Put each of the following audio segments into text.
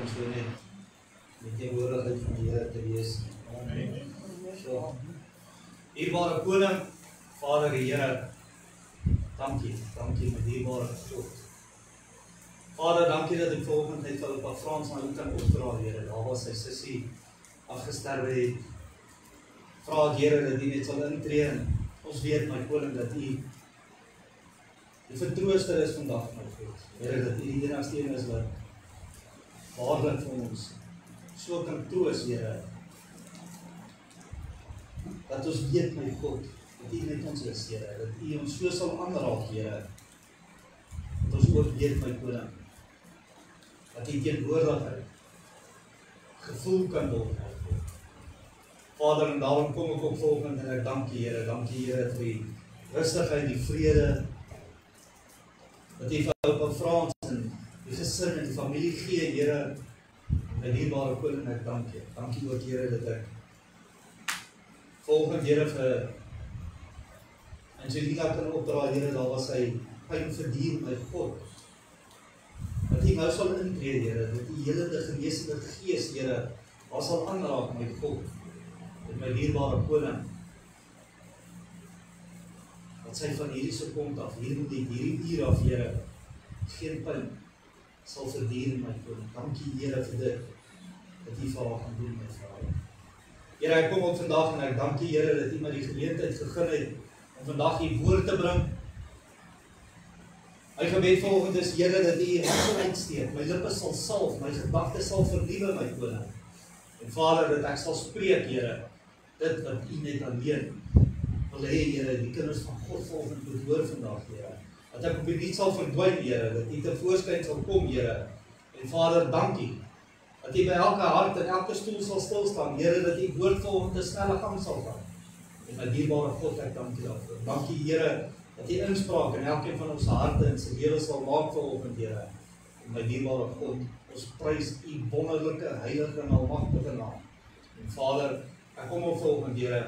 So net die teenwoordigheid van die Here te wees. Amen. So, dierbare Koning, Vader die Here, dankie my dierbare God. Vader, dankie dat ek vanoggend net vir Pap Frans na U kan opdra, Here. Daar was sy sussie afgesterwe het. Vra Here dat U net sal intree. Ons weet, my Koning, dat U die vertrooster is vandag, my God. Here, dat U die enigste een is wat waarlik vir ons so kan troos, Here, dat ons weet, my God, dat U met ons is, Here, dat U ons so sal aanraak, Here, dat ons ook weet, my Koning, dat U teenwoordigheid gevoel kan word, my God. Vader, en daarom kom ek op volgende en ek dankie, Here, vir die rustigheid, die vrede, dat U vir Pap Frans en die gesin en die familie gee, Here, my dierbare Koning, ek dankie. Dankie ook, Here, dat ek volgende, Here, vir Angelina kan opdra, Here, daar was sy pyn verdier, my God. Dat U nou sal intree, Here, dat die helende genesende gees, Here, daar sal aanraak, my God, met my dierbare Koning. Dat sy van hierdie sekond af, hierdie uur af, Here, geen pyn sal verdier, my Koning. Dankie, Here, vir dit, dat U vir haar gaan doen, my Vader. Here, ek kom op vandag en ek dankie, Here, dat U my die geleentheid gegee het om vandag U woord te bring. My gebed volgende is, Here, dat U U hand uitsteek, my lippe sal salf, my gedagtes sal vernuwe, my Koning. En Vader, dat ek sal spreek, Here, dit wat U net alleen wil hê, Here, die kinders van God volgend moet hoor vandag, Here. Dat ek op U niet sal verdwyn, Here, dat U tevoorskyn sal kom, Here. En Vader, dankie, dat U by elke hart en elke stoel sal stilstaan, Here, dat U woord volgende snelle gang sal gaan. En my dierbare God, ek dankie daarvoor. Dankie, Here, dat U inspraak in elkeen van ons harte en sy lewe sal maak vanoggend, Here. En my dierbare God, ons prys U wonderlike, heilige en almagtige naam. En Vader, ek kom op volgende, Here,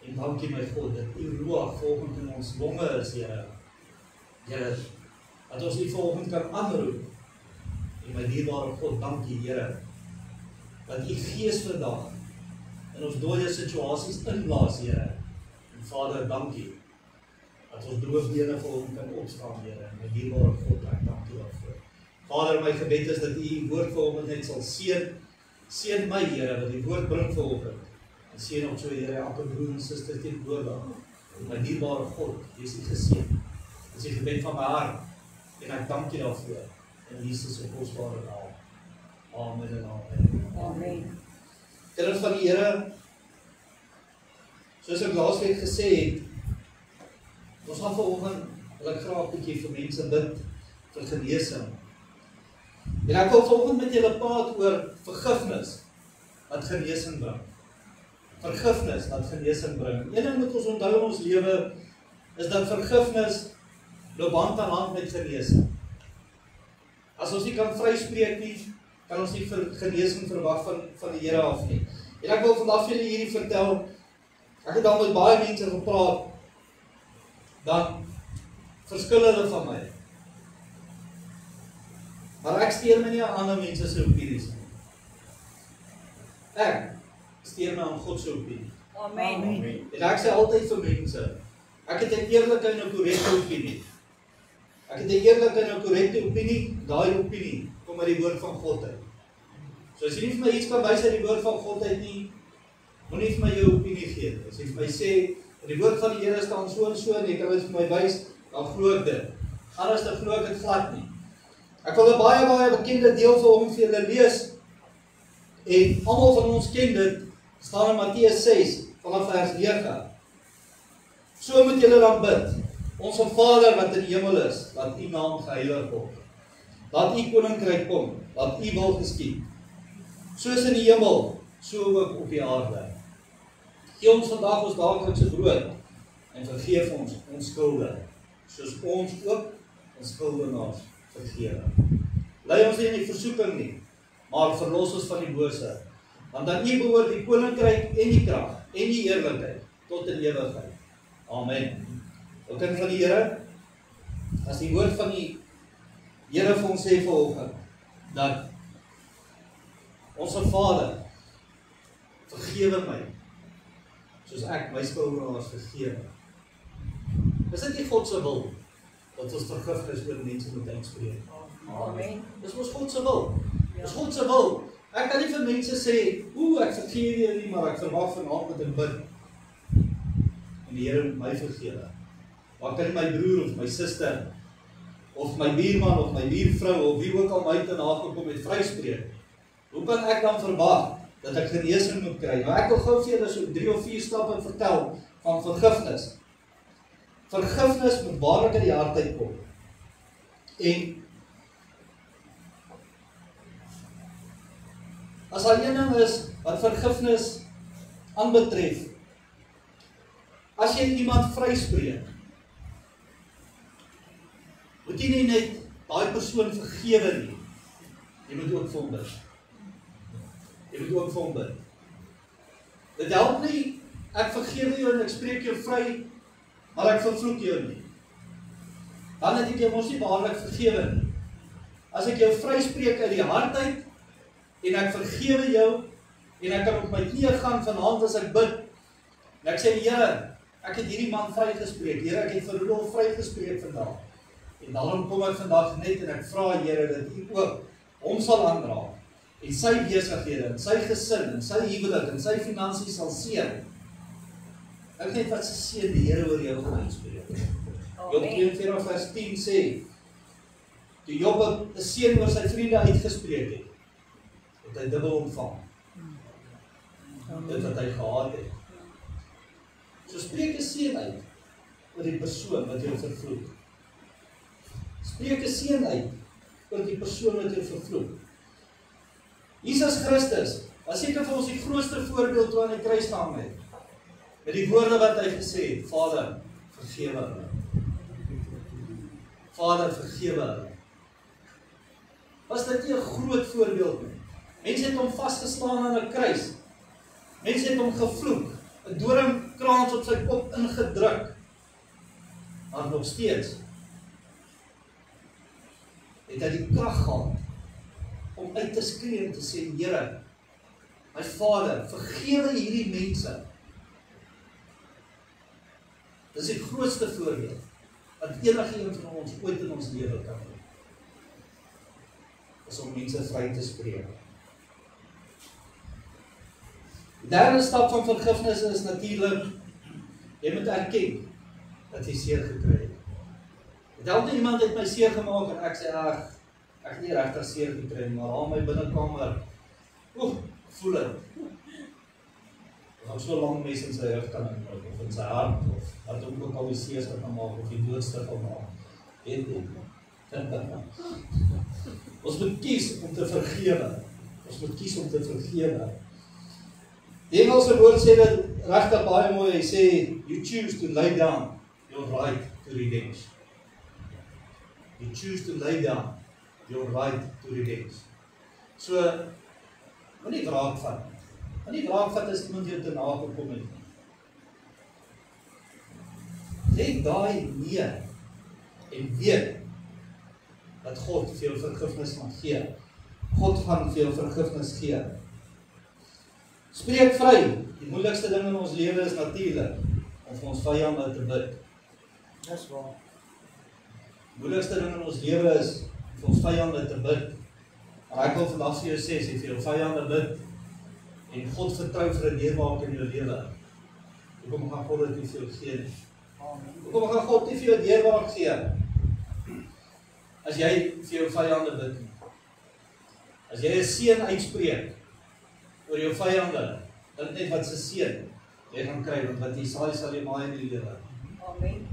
en dankie my God, dat U roeg volgend in ons longe is, Here. Here, dat ons U volgend kan aanroep. En my dierbare God, dankie, Here, dat U Gees vandag in ons dooie situasies inblaas, Here. En Vader, dankie, dat ons droefbene volgend kan opstaan, Here. En my dierbare God, ek dankie daarvoor. Vader, my gebed is dat U woord volgend net sal seën. Seën my, Here, wat die woord bring volgend. En seën ook so, Here, elke broer en suster teenwoordig. En my dierbare God, wees U geseën. Dit is die gebed van my hart. En ek dank U daarvoor. In Jesus se kosbare naam. Amen en amen. Amen. Kinders van die Here, soos ek laasweek gesê het, ons gaan vanoggend, wil ek graag 'n bietjie vir mense bid vir genesing. En ek wil vanoggend met julle praat oor vergifnis wat genesing bring. Vergifnis wat genesing bring. Een ding moet ons onthou in ons lewe is dat vergifnis loop hand aan hand met genesing. As ons nie kan vryspreek nie, kan ons nie genesing verwag van die Here af nie. En ek wil vandag vir julle hierdie vertel. Ek het al met baie mense gepraat, dan verskil hulle van my. Maar ek steur my nie aan ander mense se opinies nie. Ek steur my aan God se opinie. Amen. En ek sê altyd vir mense, ek het 'n eerlike en 'n korrekte opinie. Ek het 'n eerlike en 'n korrekte opinie, daai opinie kom uit die woord van God uit. So as jy nie vir my iets kan wys uit die woord van God uit nie, moenie vir my jou opinie gee. As jy vir my sê, die woord van die Here staan so en so, en jy kan dit vir my wys, dan glo ek dit. Anders dan glo ek dit glad nie. Ek wil 'n baie bekende deel vir julle lees, en almal van ons ken dit, staan in Matteus 6, vanaf vers 9. So moet julle dan bid. Onse Vader wat in die hemel is, laat U naam geheilig word. Laat U koninkryk kom, laat U wil geskied. Soos in die hemel, so ook op die aarde. Gee ons vandag ons daaglikse brood, en vergeef ons skulde, soos ons ook ons skuldenaars vergewe. Lei ons nie in die versoeking nie, maar verlos ons van die bose. Want aan U behoort die koninkryk en die krag en die eerlikheid tot in ewigheid. Amen. O kind van die Here, as die woord van die Here vir ons sê vanoggend, dat Onse Vader, vergewe my, soos ek my skuldenaars vergewe. Is dit nie God se wil, dat ons vergifnis oor mense moet uitspreek? Amen. Dis mos God se wil. Dis God se wil. Ek kan nie vir mense sê, ek vergewe jou nie, maar ek verwag vanaand met 'n bid. En die Here moet my vergewe. Maar ek kan nie my broer of my suster, of my buurman of my buurvrou, of wie ook al my te nagekom het, vryspreek. Hoe kan ek dan verwag dat ek genesing moet kry? Nou ek wil gou vir julle so 3 of 4 stappe vertel van vergifnis. Vergifnis moet waarlik uit die hart uitkom. En as daar een ding is wat vergifnis aanbetref, as jy iemand vryspreek, moet jy nie net daai persoon vergewe nie. Jy moet ook vir hom bid. Jy moet ook vir hom bid. Dit help nie, ek vergewe jou en ek spreek jou vry, maar ek vervloek jou nie. Dan het ek jou mos nie waarlik vergewe nie. As ek jou vryspreek uit die hart uit, en ek vergewe jou, en ek kan op my knieë gaan vanaand as ek bid, en ek sê, Here, ek het hierdie man vrygespreek, Here, ek het vir Rudolf vrygespreek vandag, en daarom kom ek vandag net, en ek vra, Here, dat U ook hom sal aanraak, en sy besighede, en sy gesin, en sy huwelik, en sy finansies sal seën. Ek net wat sy seën die Here oor jou gaan uitspreek. Job 42 vers 10 sê, toe Job 'n seën oor sy vriende uitgespreek het, het hy dubbel ontvang. Dit wat hy gehad het. So spreek 'n seën uit oor die persoon wat jou vervloek. Spreek 'n seën uit oor die persoon wat jou vervloek. Jesus Christus was seker vir ons die grootste voorbeeld toe aan die kruis gehang het. Met die woorde wat hy gesê het, Vader, vergewe hulle. Vader, vergewe hulle. Was dit nie 'n groot voorbeeld nie? Mense het hom vasgeslaan aan 'n kruis. Mense het hom gevloek, 'n doringkrans op sy kop ingedruk. Maar nog steeds het hy die krag gehad om uit te skree en te sê, Here, my Vader, vergewe hierdie mense. Dis die grootste voorbeeld wat enigeen van ons ooit in ons lewe kan doen. Is om mense vry te spreek. Die derde stap van vergifnis is natuurlik, jy moet erken dat jy seer gekry het. Het help nie iemand het my seer gemaak en ek sê, ek het nie regtig seer gekry, maar aan my binnekamer, voel het. Of so lang mes in sy rug kan inhoud, of in sy hart, of wat ook al die seers wat kan maak, of die doodstig kan maak. Weet nie. Ons moet kies om te vergewe. Ons moet kies om te vergewe. Die Engelse woord sê dit regtig baie mooi, hy sê, you choose to lay down your right to revenge. You choose to lay down your right to revenge. So, moenie wraak vat. Moenie wraak vat as iemand jou te nagekom het. Leg daai neer en weet dat God vir jou vergifnis gaan gee. God gaan vir jou vergifnis gee. Spreek vry. Die moeilikste ding in ons lewe is natuurlik om vir ons vyande te bid. Dis waar. Die moeilikste ding in ons lewe is om vir ons vyande te bid. Maar ek wil vandag vir jou sê, as jy vir jou vyande bid en God vertrou vir 'n deurbraak in jou lewe, hoekom gaan God dit nie vir jou gee nie? Hoekom gaan God nie vir jou 'n deurbraak gee as jy vir jou vyande bid nie? As jy 'n seën uitspreek oor jou vyande, dink net wat se seën jy gaan kry, want wat jy saai sal jy maai in die lewe. Amen.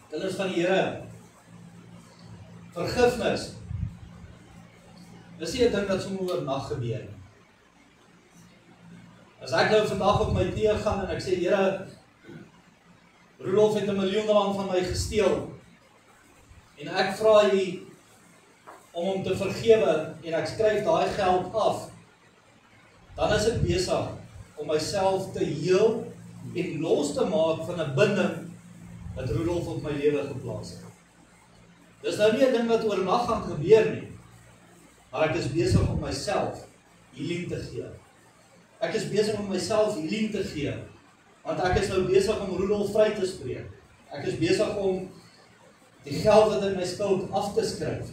Kinders van die Here, vergifnis is nie 'n ding wat sommer oornag gebeur nie. As ek nou vandag op my knieë gaan en ek sê, Here, Rudolf het R1 miljoen van my gesteel, en ek vra U om hom te vergewe, en ek skryf daai geld af, dan is ek besig om myself te heel en los te maak van 'n binding wat Rudolf op my lewe geplaas het. Dis nou nie 'n ding wat oornag gaan gebeur nie, maar ek is besig om myself healing te gee. Ek is besig om myself healing te gee, want ek is nou besig om Rudolf vry te spreek. Ek is besig om die geld wat in my skuld af te skryf.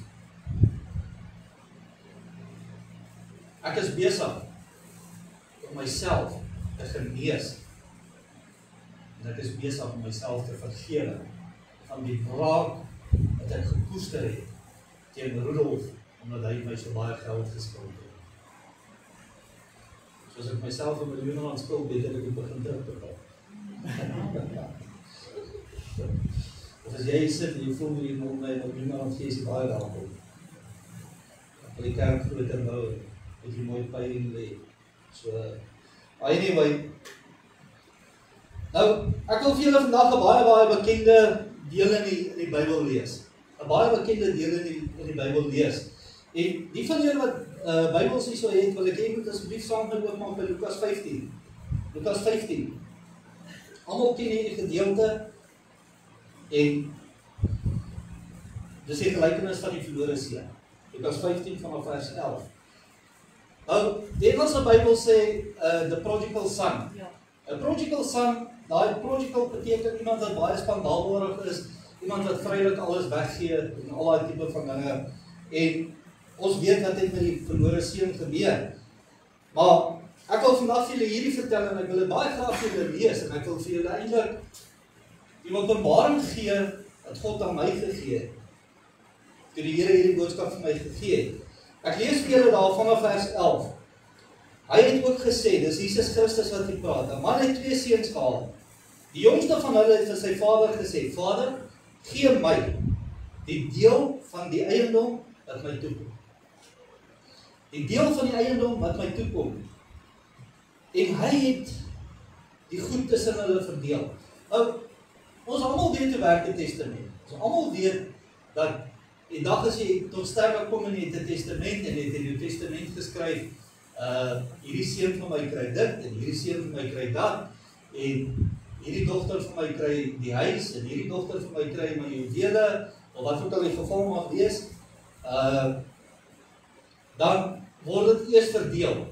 Ek is besig om myself te genees. En ek is besig om myself te vergewe van die wraak wat ek gekoester het teen Rudolf, omdat hy my so baie geld geskuld het. Soos ek myself R1 miljoen skuld het, ek moet begin terugbetaal. Of as jy sit en jy voel jy moet my R1 miljoen gee, is jy baie welkom. Ek wil die kerk groter bou, met die mooi pyn lê. So, anyway, nou, ek wil vir julle vandag 'n baie bekende deel in die Bybel lees. 'n Baie bekende deel in die Bybel lees. En die van julle wat Bybels hier so het, wil ek hê moet asseblief saam met oopmaak by Lukas 15. Lukas 15. Almal ken hierdie gedeelte en dis die gelykenis van die verlore seun. Lukas 15 vanaf vers 11. Nou, die Engelse Bybel sê the prodigal son. Ja. 'n Prodigal son, daai prodigal beteken iemand wat baie spandaalbarig is, iemand wat vrylik alles weggee en al daai tipe van dinge. En ons weet wat het met die verlore seun gebeur. Maar ek wil vandag vir julle hierdie vertel en ek wil dit baie graag vir julle lees en ek wil vir julle eintlik die openbaring gee wat God aan my gegee het. Toe die Here hierdie boodskap vir my gegee het. Ek lees vir julle daar vanaf vers 11. Hy het ook gesê, dis Jesus Christus wat hier praat. 'n Man het 2 seuns gehad. Die jongste van hulle het vir sy vader gesê, Vader, gee my die deel van die eiendom wat my toekom. Die deel van die eiendom wat my toekom. En hy het die goed tussen hulle verdeel. Nou, ons almal weet hoe werk die testament. Ons almal weet dat die dag as jy tot sterwe kom en jy het 'n testament en jy het in die testament geskryf, hierdie seun van my kry dit en hierdie seun van my kry dat en hierdie dogter van my kry die huis en hierdie dogter van my kry my juwele of wat ook al die geval mag wees, dan word dit eers verdeel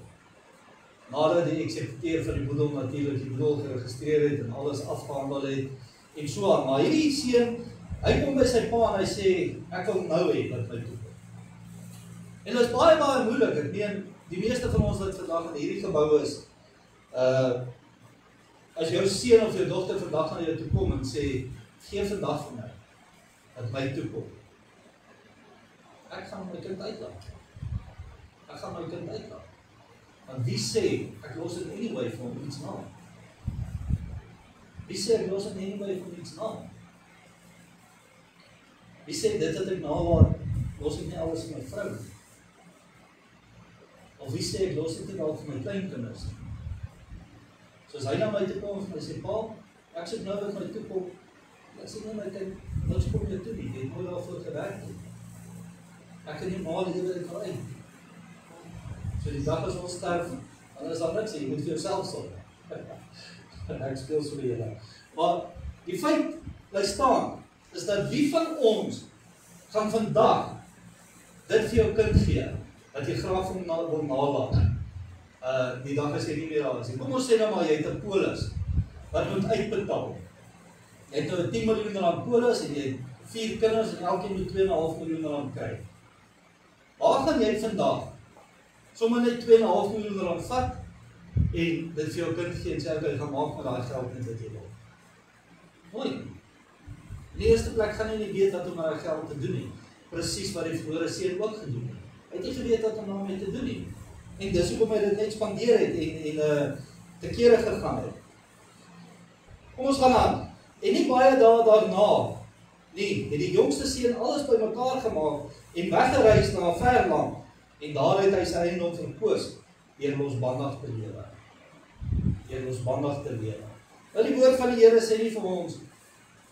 nadat die eksekuteur van die boedel natuurlik die boedel geregistreer het en alles afgehandel het en so aan. Maar hierdie seun, hy kom by sy pa en hy sê, ek wil nou hê wat my toekom. En dit is baie moeilik. Ek meen, die meeste van ons wat vandag in hierdie gebou is, as jou seun of jou dogter vandag na jou toe kom en sê, gee vandag vir my wat my toekom. Ek gaan my kind uitlaat. Ek gaan my kind uitlaat. Want wie sê, ek los dit anyway vir hom iets na? Wie sê, ek los dit anyway vir hom iets na? Wie sê, dit wat ek nalaat, los ek nie alles vir my vrou? Of wie sê, ek los dit nie al vir my kleinkinders? So as hy na my toe kom en my sê, pa, ek sê nou wat my toe kom, ek sê nou my kind, niks kom jy toe nie, jy het nooit daarvoor gewerk nie. Ek kan nie maar lewe dit al uit. So die dag as ons sterf, dan is daar niks, jy moet vir jouself sorg. Ek speel so vir julle. Maar die feit bly staan, is dat wie van ons gaan vandag dit vir jou kind gee, dat jy graag vir hom wil nalaat. Die dag as jy nie meer daar is. Kom ons sê nou maar, jy het 'n polis, wat moet uitbetaal. Jy het nou 'n 10 miljoen rand polis, en jy het 4 kinders, en elkeen moet 2,5 miljoen rand kry. Waar gaan jy vandag sommer net 2,5 miljoen rand vat, en dit vir jou kind gee, en sê, ek gaan maak met daai geld net wat jy wil. Nooit. In die eerste plek gaan jy nie weet wat om met daai geld te doen nie. Presies wat die verlore seun ook gedoen het. Hy het nie geweet wat om daarmee te doen nie. En dis hoekom hy dit net spandeer het en te kere gegaan het. Kom ons gaan aan. En nie baie dae daarna, nee, het die jongste seun alles bymekaar gemaak en weggereis na 'n ver land. En daar het hy sy eiendom verkoos deur losbandig te lewe. Deur losbandig te lewe. Nou die woord van die Here sê nie vir ons,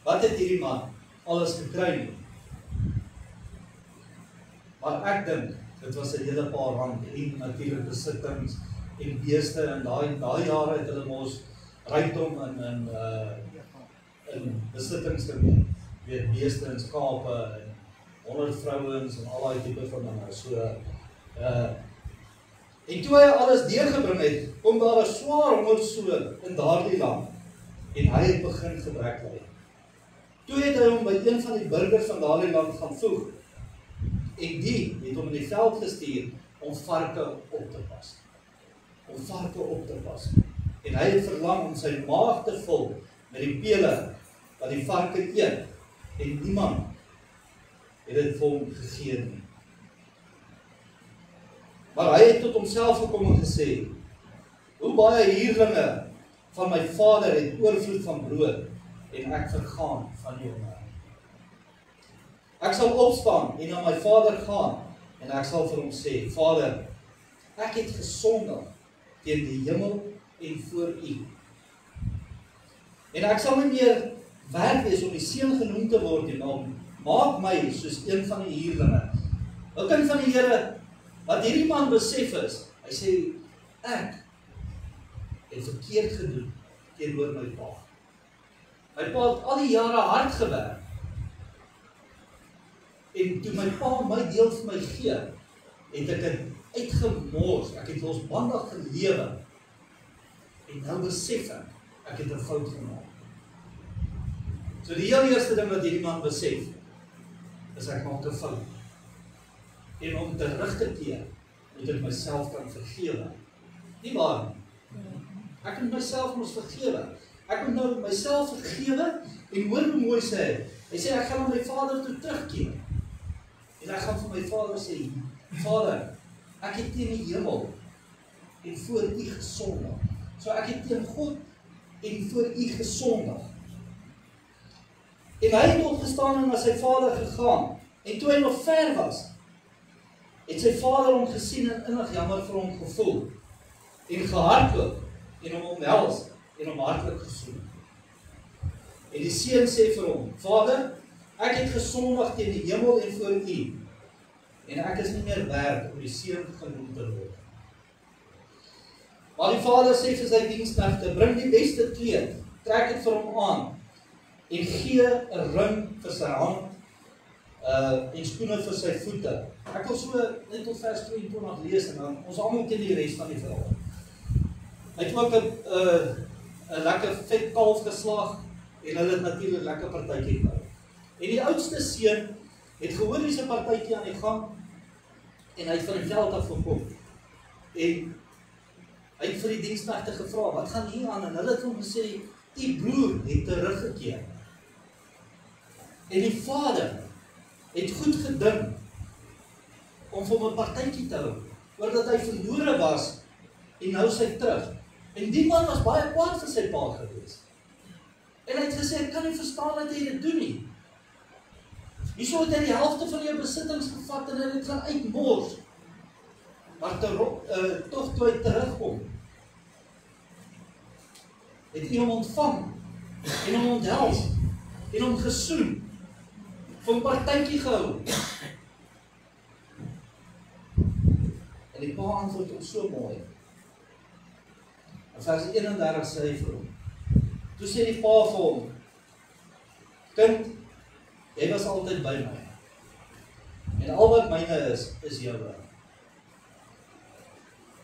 wat het hierdie man alles gekry nie. Maar ek dink, dit was 'n hele paar rand en natuurlik besittings en beeste en daai jare het hulle mos rykdom in besittings gekry. Weet beeste en skape en 100 vrouens en al daai tipe van dinge. So En toe hy alles deurgebring het, kom daar 'n swaar hongersnood in daardie land. En hy het begin gebrek ly. Toe het hy hom by een van die burgers van daardie land gaan voeg. En die het hom in die veld gestuur om varke op te pas. Om varke op te pas. En hy het verlang om sy maag te vul met die pele wat die varke eet. En niemand het dit vir hom gegee nie. Maar hy het tot homself gekom en gesê, hoe baie huurlinge van my vader het oorvloed van brood, en ek vergaan van die honger. Ek sal opstaan en na my vader gaan, en ek sal vir hom sê, Vader, ek het gesondig teen die hemel en voor u. En ek sal nie meer werd wees om die seun genoem te word en maak my soos een van die huurlinge. 'n Kind van die Here, wat hierdie man besef is, hy sê, ek het verkeerd gedoen teenoor my pa. My pa het al die jare hard gewerk. En toe my pa my deel vir my gee, het ek dit uitgemors, ek het losbandig gelewe. En nou besef ek het 'n fout gemaak. So die heel eerste ding wat hierdie man besef, is ek maak 'n fout. En om terug te keer, moet ek myself kan vergewe. Nie waar nie. Ek moet myself mos vergewe. Ek moet nou myself vergewe, en hoor hoe mooi sê hy sê, ek gaan na my vader toe terugkeer. En ek gaan vir my vader sê, Vader, ek het teen die hemel en voor u gesondig. So ek het teen God en voor u gesondig. En hy het opgestaan en na sy vader gegaan. En toe hy nog ver was, het sy vader hom gesien en innig jammer vir hom gevoel. En gehardloop en hom omhels en hom hartlik gesoen. En die seun sê vir hom, Vader, ek het gesondig teen die hemel en voor u. En ek is nie meer werd om die seun genoem te word. Maar die vader sê vir sy diensknegte, bring die beste kleed, trek dit vir hom aan, en gee 'n ring vir sy hand, en skoene vir sy voete. Ek wil so net tot vers 22 lees, en dan ons almal ken die res van die verhaal. Hy het ook 'n lekker vet kalf geslag, en hulle het natuurlik lekker partytjie gehou. En die oudste seun het gehoor dis 'n partytjie aan die gang, en hy het van die veld af gekom. En hy het vir die diensknegte gevra, wat gaan hier aan? En hulle het hom gesê, die broer het teruggekeer. En die vader het goed gedink om vir hom 'n partytjie te hou, oordat hy verlore was, en nou sy terug. En die man was baie kwaad vir sy pa gewees. En hy het gesê, ek kan nie verstaan dat jy dit doen nie. Hierso het hy die helfte van jou besittings gevat, en hy het dit gaan uitmors. Maar toch toe hy terugkom, het hy hom ontvang, en hom onthels, en hom gesoen, vir 'n partytjie gehou. En die pa antwoord hom so mooi. In vers 31 sê hy vir hom, toe sê die pa vir hom, kind, jy was altyd by my, en al wat myne is joune.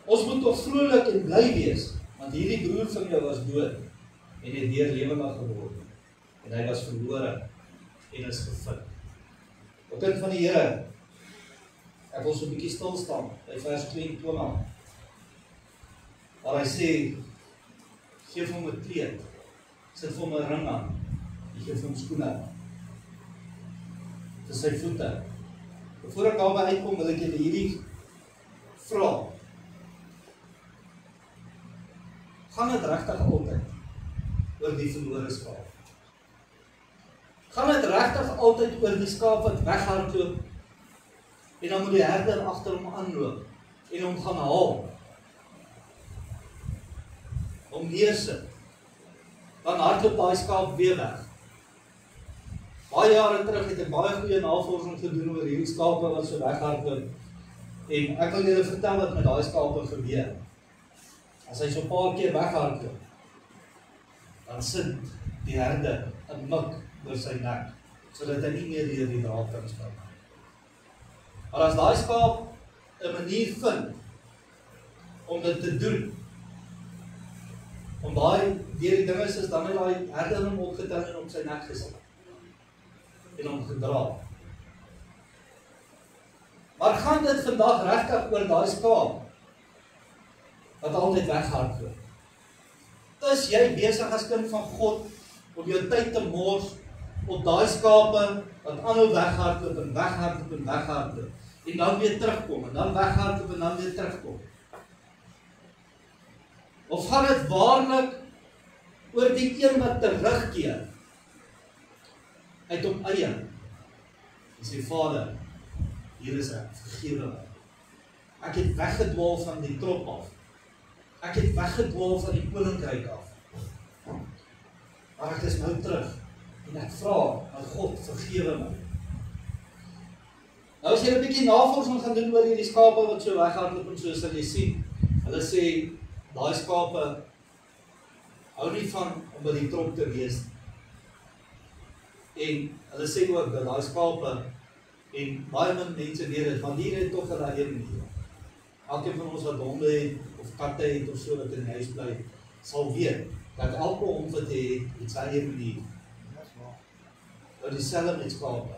Ons moet toch vrolik en bly wees, want hierdie broer van jou was dood, en het deur lewendig geword, en hy was verlore, en is gevind. O kind van die Here, ek wil so 'n bietjie stil staan, by vers 22, waar hy sê, geef hom 'n kleed, sit vir hom 'n ring aan, geef hom skoene, vir sy voete. Voor ek daarby uitkom, wil ek julle hierdie vra, gaan dit regtig altyd oor die verlore skaap? Gaan dit regtig altyd oor die skaap wat weghardloop, en dan moet die herder agter hom aanloop, en hom gaan haal, hom neersit, dan hardloop daai skaap weer weg. Baie jare terug het ek baie goeie navorsing gedoen oor hierdie skape wat so weghardloop, en ek wil julle vertel wat met daai skape gebeur. As hy so 'n paar keer weghardloop, dan sit die herder 'n mik oor sy nek, sodat hy nie meer deur die draad kan stap. Maar as daai skaap 'n manier vind om dit te doen. Om deur die dinge is dan net daai herder hom opgetel en op sy nek gesit. En hom gedra. Maar gaan dit vandag regtig oor daai skaap wat altyd weghardloop? Is jy besig as kind van God om jou tyd te mors op daai skape wat aanhou weghardloop en weghardloop en weghardloop en dan weer terugkom en dan weghardloop en dan weer terugkom? Of gaan dit waarlik oor die een wat terugkeer uit hom eie en sê, Vader, hier is ek, vergewe my. Ek het weggedwaal van die trop af. Ek het weggedwaal van die koninkryk af. Maar ek is nou terug en ek vra aan God, vergewe my. Nou as jy 'n bietjie navorsing gaan doen oor hierdie skape wat so weghardloop en so, sal jy sien, hulle sê, daai skape hou nie van om by die trop te wees. En hulle sê ook dat daai skape, en baie min mense weet dit, want diere het tog 'n eie manier. Elkeen van ons wat honde het, of katte het, of so wat in die huis bly, sal weet, dat elke hond wat het sy eie manier. Nou dieselfde met skape.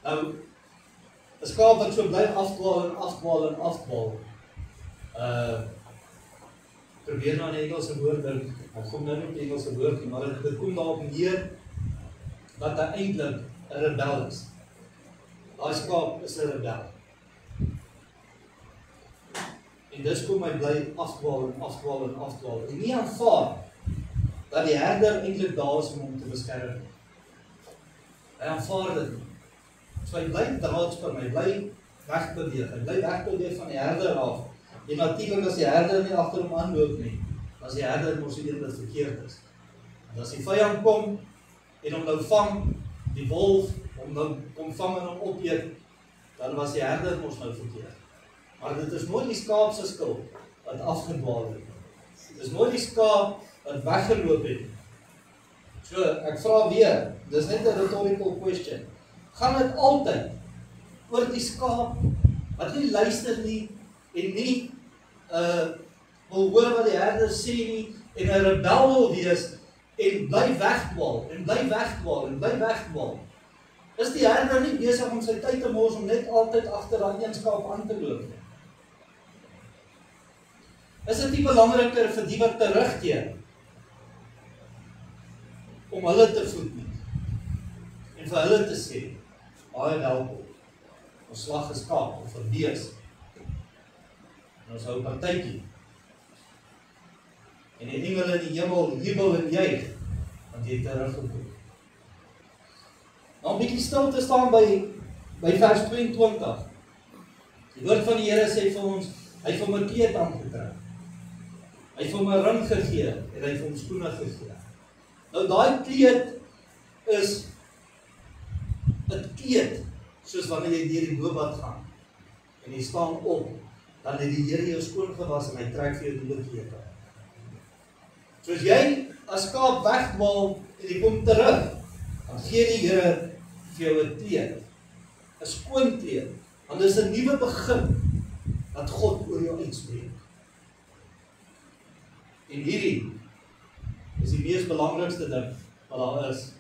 Nou, 'n skaap wat so bly afdwaal en afdwaal en afdwaal, probeer nou 'n Engelse woord dink, ek kom nou nie op die Engelse woord nie, maar dit kom daarop neer, dat hy eintlik 'n rebel is. Daai skaap is 'n rebel. En dis kom hy bly afdwaal en afdwaal en afdwaal, en nie aanvaar, dat die herder eintlik daar is om hom te beskerm. Hy aanvaar dit nie. So hy bly draadspin, hy bly wegbeweeg, hy bly wegbeweeg van die herder af. En natuurlik as die herder nie agter hom aanloop nie, as die herder mos die een wat verkeerd is. En as die vyand kom en hom nou vang, die wolf, hom nou kom vang en hom opeet, dan was die herder mos nou verkeerd. Maar dit is nooit die skaap se skuld wat afgedwaal het. Dit is nooit die skaap wat weggeloop het. So, ek vra weer, dis net 'n rhetorical question. Gaan dit altyd oor die skaap wat nie luister nie en nie wil hoor wat die herder sê nie en 'n rebel wil wees en bly wegdwaal en bly wegdwaal en bly wegdwaal? Is die herder nie besig om sy tyd te mors om net altyd agter daai een skaap aan te loop nie? Is dit nie belangriker vir die wat terugkeer om hulle te voed nie en vir hulle te sê, baie welkom, ons slag geskaap of verwees en ons hou partytjie en die engele in die hemel jubel en juig want jy het teruggekom. Nou 'n bietjie stil te staan by vers 22. Die woord van die Here sê vir ons, hy het vir hom 'n kleed aangetrek. Hy het vir hom 'n ring gegee en hy het vir hom skoene gegee. Nou daai kleed is 'n kleed soos wanneer jy deur die boobad gaan en jy staan op, dan het die Here jou skoon gewas en hy trek vir jou nuwe kleed aan. Soos jy as skaap wegdwaal en jy kom terug, dan gee die Here vir jou 'n kleed, 'n skoon kleed, want dis 'n nuwe begin wat God oor jou uitspreek. En hierdie is die mees belangrikste ding wat daar is.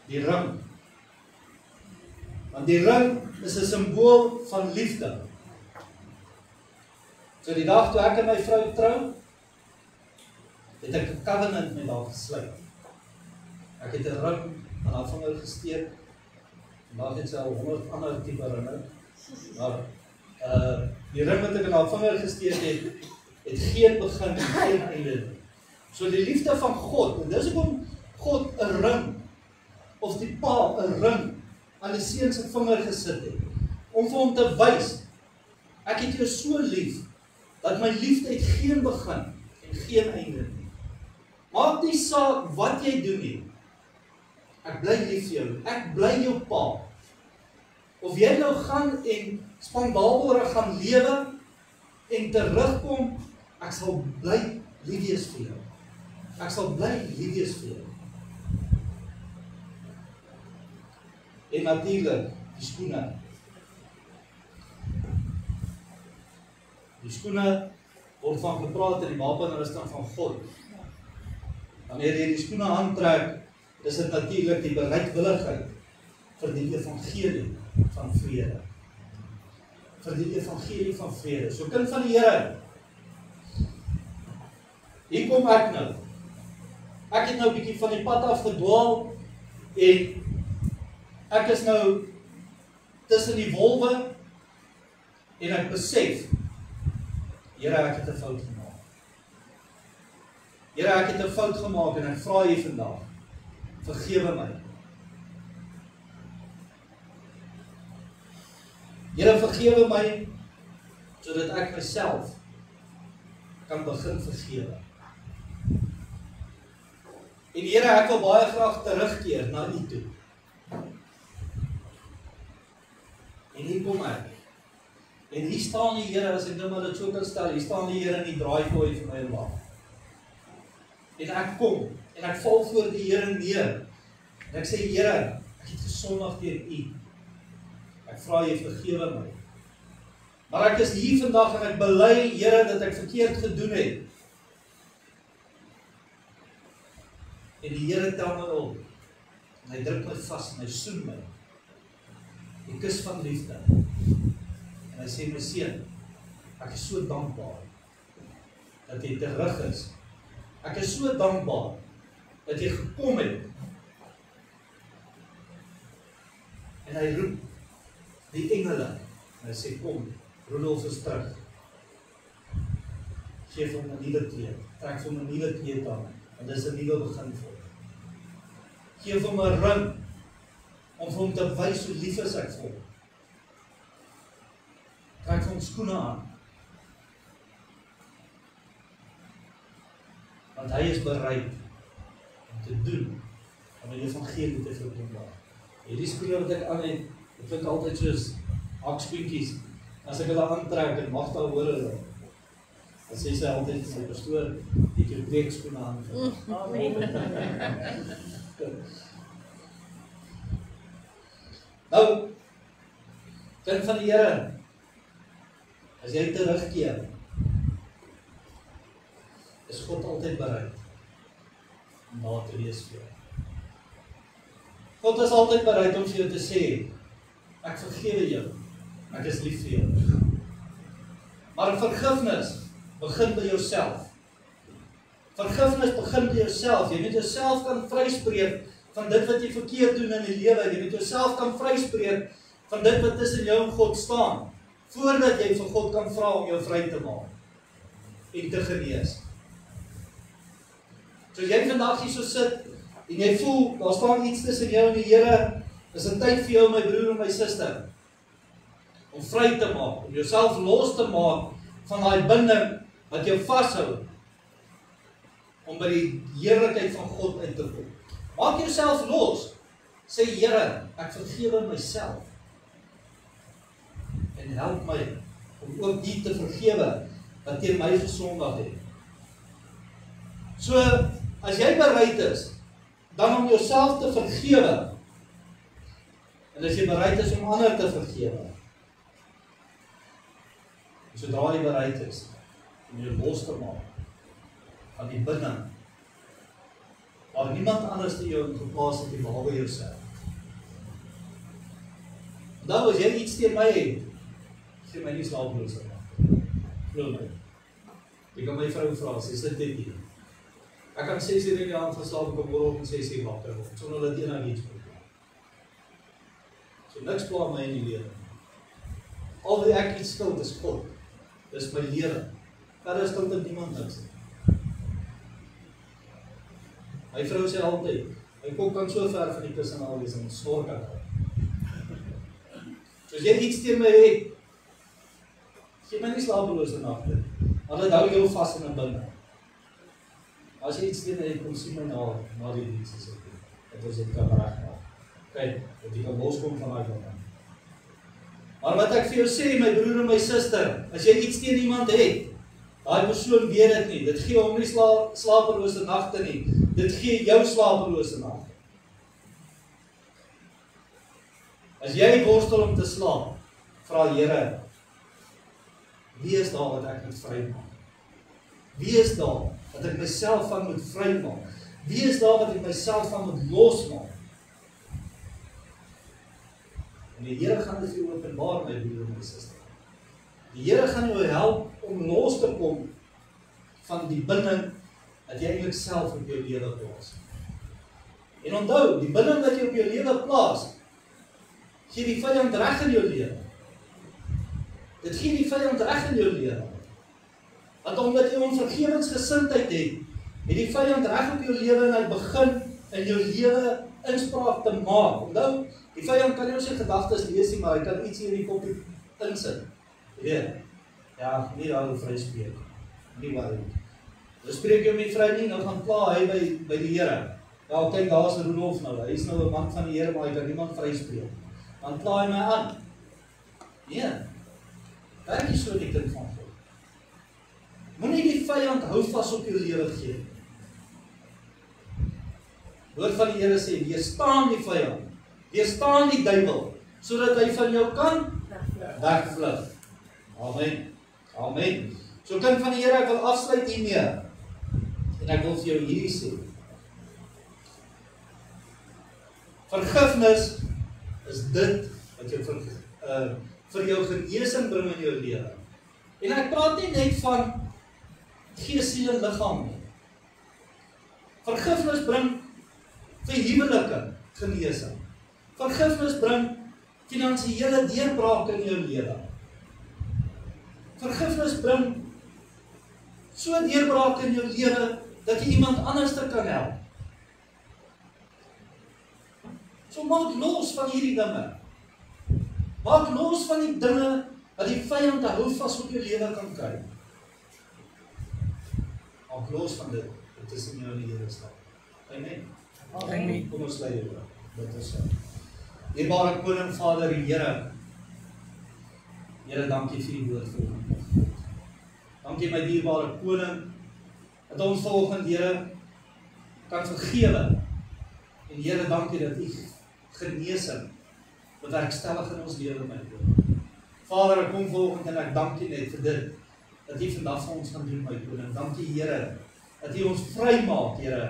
Die ring. Want die ring is 'n simbool van liefde. So die dag toe ek en my vrou trou, het ek 'n covenant met haar gesluit. Ek het 'n ring aan haar vinger gesteek. Vandag het sy al 100 ander tipe ringe. Maar die ring wat ek aan haar vinger gesteek het geen begin en geen einde nie. So die liefde van God, en dis hoekom God 'n ring, of die pa 'n ring aan die seun se vinger gesit het, om vir hom te wys, ek het jou so lief, dat my liefde het geen begin en geen einde nie. Maak nie saak wat jy doen nie, ek bly lief vir jou, ek bly jou pa. Of jy nou gaan en spandaalbare gaan lewe, en terugkom, ek sal bly lief wees vir jou. Ek sal bly lief wees vir jou. En natuurlik, die skoene. Die skoene word van gepraat in die wapenrusting van God. Wanneer jy die skoene aantrek, is dit natuurlik die bereidwilligheid vir die evangelie van vrede. Vir die evangelie van vrede. So kind van die Here, hier kom ek nou. Ek het nou 'n bietjie van die pad af gedwaal en ek is nou tussen die wolwe en ek besef, Here, ek het 'n fout gemaak. Here, ek het 'n fout gemaak en ek vra U vandag, vergewe my. Here, vergewe my, sodat ek myself kan begin vergewe. En Here, ek wil baie graag terugkeer na U toe. En hier kom ek. En hier staan die Here, as ek nou maar dit so kan stel, hier staan die Here in die draaifooi vir my wag. En ek kom, en ek val voor die Here neer. En ek sê, Here, ek het gesondig teen U. Ek vra U vergewe my. Maar ek is hier vandag en ek bely, Here, dat ek verkeerd gedoen het. En die Here tel my op. En hy druk my vas en hy soen my. Die kus van liefde. En hy sê, my seun, ek is so dankbaar dat jy terug is. Ek is so dankbaar dat jy gekom het. En hy roep die engele. En hy sê, kom, Rudolf is terug. Geef hom 'n nuwe kleed. Trek hom 'n nuwe kleed aan. En dis 'n nuwe begin vir hom. Geef hom 'n ring om vir hom te wys hoe lief is ek vir hom. Trek hom skoene aan. Want hy is bereid om te doen om die evangelie te verkondig. Hierdie skoene wat ek aan het, dit klink altyd soos hakskoentjies. As ek hulle aantrek en Magda hoor hulle, dan sê sy altyd vir my pastoor, ek het preekskoene aan. Amen. Nou, kind van die Here, as jy terugkeer, is God altyd bereid om daar te wees vir jou. God is altyd bereid om vir jou te sê, ek vergewe jou, ek is lief vir jou. Maar vergifnis begin by jouself. Vergifnis begin by jouself. Jy moet jouself kan vryspreek van dit wat jy verkeerd doen in die lewe. Jy moet jouself kan vryspreek van dit wat tussen jou en God staan, voordat jy vir God kan vra om jou vry te maak en te genees. So jy vandag hier so sit en jy voel, daar staan iets tussen jou en die Here, is 'n tyd vir jou, my broer en my suster, om vry te maak, om jouself los te maak van daai binding wat jou vashou, om by die heerlikheid van God uit te kom. Maak jouself los. Sê, Here, ek vergewe myself. En help my om ook die te vergewe wat teen my gesondig het. So, as jy bereid is, dan om jouself te vergewe, en as jy bereid is om ander te vergewe, sodra jy bereid is om jou los te maak van die binding, waar niemand anders die jou geplaas het behalwe jouself. Nou, as jy iets teen my het, gee my nie slaaplose nag. Glo my. Jy kan my vrou vra, sy sit dit hier. Ek kan 6 uur in die aand geslaap, ek kom môre om 6 uur wakker word, sonder dat een aan iets moet doen. So niks pla my in die lewe. Al wie ek iets skuld is God. Dis my lewe. Verder skuld dit niemand niks. My vrou sê altyd, my kop kan so ver van die kussing al wees en snork ek. So as jy iets teen my het, gee my nie slapelose nagte, maar dit hou jou vas in 'n binding. As jy iets teen my het, kom sien my na die diens as ek doen. Dat ons dit kan regmaak. Kyk, dat jy kan loskom van daai binding. Maar wat ek vir jou sê, my broer en my suster, as jy iets teen iemand het, daai persoon weet dit nie, dit gee hom nie slapelose nagte nie, dit gee jou slapelose nagte. As jy worstel om te slaap, vra Here, wie is daar wat ek moet vrymaak? Wie is daar wat ek myself van moet vrymaak? Wie is daar wat ek myself van moet losmaak? En die Here gaan dit vir jou openbaar, my broer en my suster. Die Here gaan jou help om los te kom van die binding wat jy eintlik self op jou lewe plaas. En onthou, die binding wat jy op jou lewe plaas, gee die vyand reg in jou lewe. Dit gee die vyand reg in jou lewe. Want omdat jy onvergewensgesindheid het, het die vyand reg op jou lewe en hy begin in jou lewe inspraak te maak. Onthou, die vyand kan jou sy gedagtes lees nie, maar hy kan iets hier in die kopie insit. Weet, ja, nie daar oor vryspreek. Nie waar nie. Nou spreek jy met vry nie, nou gaan pla hy by die Here. Ja, kyk, daar is Rudolf nou, hy is nou 'n man van die Here, maar hy kan niemand vryspreek. Dan pla hy my aan. Nee, werk nie so die kind van God. Moenie die vyand hou vas op jou lewe gee. Woord van die Here sê, weerstaan die vyand, weerstaan die duiwel, sodat hy van jou kan wegvlug. Amen. Amen. So kind van die Here, ek wil afsluit hiermee. En ek wil vir jou hierdie sê. Vergifnis is dit wat jou vir jou genesing bring in jou lewe. En ek praat nie net van gees, siel en liggaam nie. Vergifnis bring vir huwelike genesing. Vergifnis bring finansiële deurbrake in jou lewe. Vergifnis bring so deurbrake in jou lewe dat jy iemand anders te kan help. So maak los van hierdie dinge. Maak los van die dinge wat die vyand te hou vas op jou lewe kan kry. Maak los van dit. Dit is in jou en die Here staan. Amen. Amen. Kom ons sluit dit oor. Dit is so. Dierbare Koning, Vader, die Here. Here, dankie vir die woord vanoggend. Dankie my dierbare Koning, dat ons vanoggend, Here, kan vergewe. En Here, dankie dat U genesing bewerkstellig in ons lewe, my Koning. Vader, ek kom vanoggend en ek dank U net vir dit, dat U vandag vir ons gaan doen, my Koning. Dankie, Here, dat U ons vry maak, Here,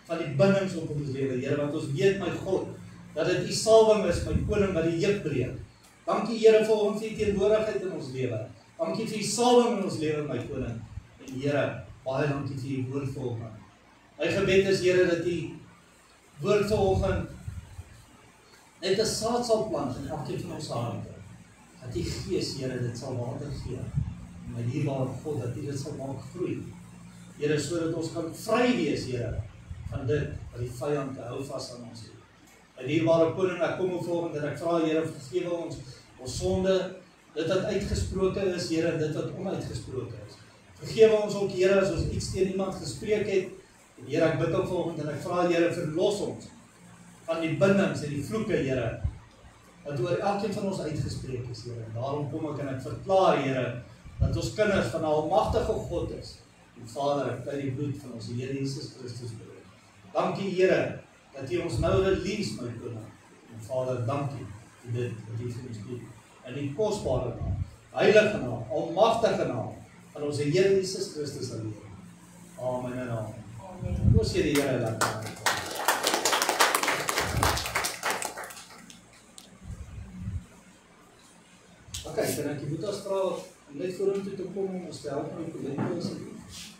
van die bindings op ons lewe, Here, want ons weet, my God, dat dit U salwing is, my Koning, wat die juk breek. Dankie, Here, vir ons die teenwoordigheid in ons lewe. Dankie vir die salwing in ons lewe, my Koning. En Here, baie dankie vir die woord vanoggend. My gebed is, Here, dat die woord vanoggend net 'n saad sal plant in elkeen van ons harte. Dat die Gees, Here, dit sal water gee. En my dierbare God, dat U dit sal maak groei. Here, sodat ons kan vry wees, Here, van dit wat die vyand hou vas aan ons het. My dierbare Koning, ek kom vanoggend en ek vra, Here, vergewe ons sonde, dit wat uitgesproke is, Here, en dit wat onuitgesproke is. Vergewe ons ook, Here, as ons iets teen iemand gespreek het, en Here, ek bid ook vanoggend en ek vra, Here, verlos ons van die bindings en die vloeke, Here, wat oor elkeen van ons uitgespreek is, Here. En daarom kom ek en ek verklaar, Here, dat ons kinders van 'n almagtige God is. En Vader, ek bid die bloed van ons Here Jesus Christus breek. Dankie, Here, dat U ons nou release, my Koning. En Vader, dankie vir dit wat U vir ons doen. In die kosbare naam, heilige naam, almagtige naam van ons Here Jesus Christus alleen. Amen en amen. Amen. Ons sê die Here lekker. Okay, kan ek die Boetas vra om net vorentoe te kom om ons te help met die kolekte asseblief?